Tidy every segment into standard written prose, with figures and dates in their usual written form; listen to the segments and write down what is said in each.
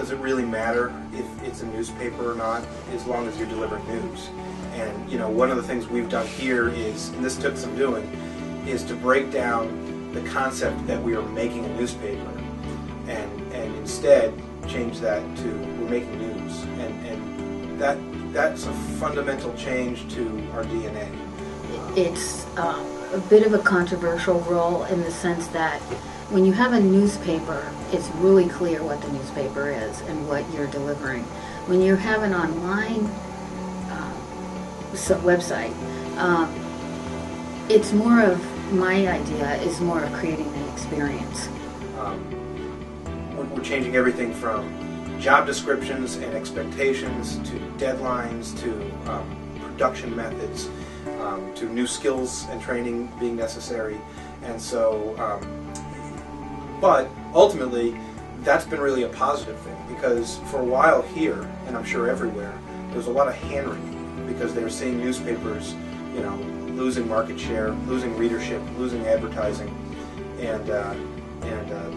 does it really matter if it's a newspaper or not, as long as you're delivering news. And you know, one of the things we've done here is, and this took some doing, is to break down the concept that we are making a newspaper, and instead change that to we're making news, and that's a fundamental change to our DNA. It's a bit of a controversial role in the sense that when you have a newspaper, it's really clear what the newspaper is and what you're delivering. When you have an online website, it's more of, my idea is more of creating an experience. We're changing everything from job descriptions and expectations to deadlines to production methods to new skills and training being necessary. And so, but ultimately, that's been really a positive thing, because for a while here, and I'm sure everywhere, there's a lot of hand-wringing because they were seeing newspapers, you know, losing market share, losing readership, losing advertising, and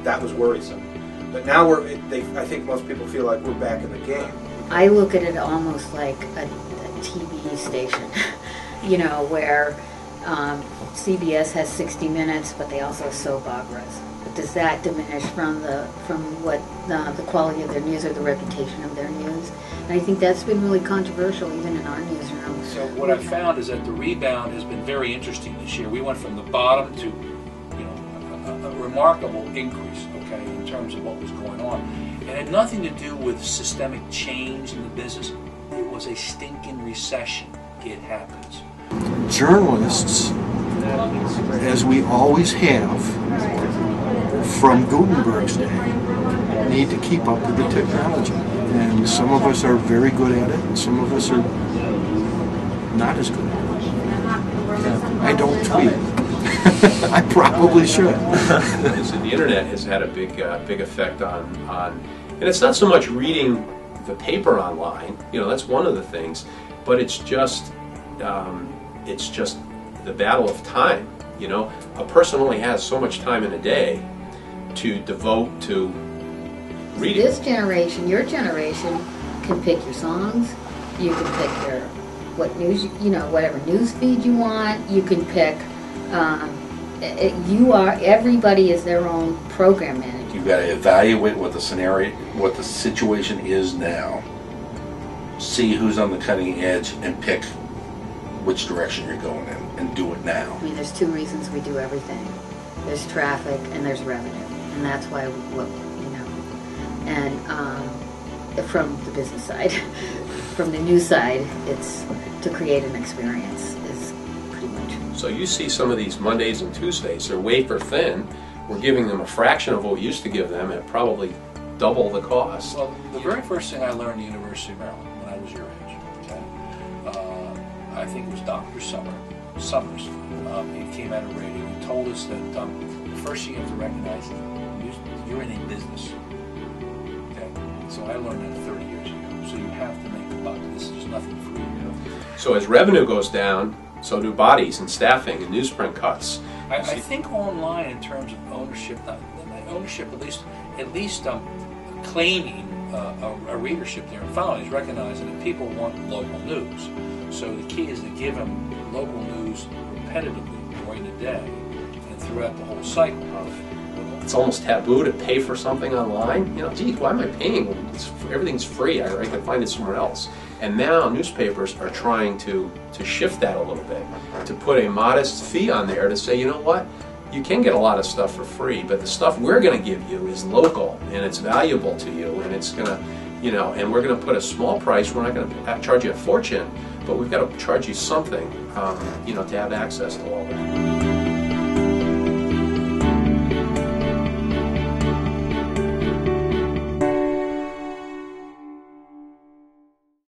that was worrisome. But now I think most people feel like we're back in the game. I look at it almost like a TV station, you know, where CBS has 60 Minutes, but they also have soap operas. But does that diminish from what the quality of their news or the reputation of their news? And I think that's been really controversial even in our newsroom. So what I've found is that the rebound has been very interesting this year. We went from the bottom to, you know, a remarkable increase, okay, in terms of what was going on. It had nothing to do with systemic change in the business. It was a stinking recession. It happens. Journalists, as we always have from Gutenberg's day, need to keep up with the technology. And some of us are very good at it, and some of us are not as good at it. I don't tweet. I probably should. The internet has had a big effect on, and it's not so much reading the paper online. You know, that's one of the things, but it's just the battle of time. You know, a person only has so much time in a day to devote to reading. This generation, your generation, can pick your songs. You can pick what news, you know, whatever news feed you want. You can pick. Everybody is their own program manager. You've got to evaluate what the scenario, what the situation is now, see who's on the cutting edge, and pick which direction you're going in, and do it now. I mean, there's two reasons we do everything. There's traffic and there's revenue, and that's why and from the business side, from the news side, it's to create an experience is pretty much. So you see some of these Mondays and Tuesdays, they're wafer thin. We're giving them a fraction of what we used to give them at probably double the cost. Well, the very first thing I learned at the University of Maryland when I was your age, okay, I think it was Dr. Summers. He came out of radio and told us that the first thing you have to recognize is you're in a business. Okay, so I learned that 30 years ago. So you have to make a buck. This is just nothing free. You know? So as revenue goes down, so do bodies and staffing and newsprint cuts. I think online in terms of ownership, at least claiming a readership there and following is recognizing that people want local news. So the key is to give them local news repetitively during the day and throughout the whole cycle. It's almost taboo to pay for something online. You know, gee, why am I paying? Everything's free. I can find it somewhere else. And now newspapers are trying to shift that a little bit, to put a modest fee on there to say, you know what, you can get a lot of stuff for free, but the stuff we're going to give you is local and it's valuable to you, and it's going to, you know, and we're going to put a small price. We're not going to charge you a fortune, but we've got to charge you something, you know, to have access to all that.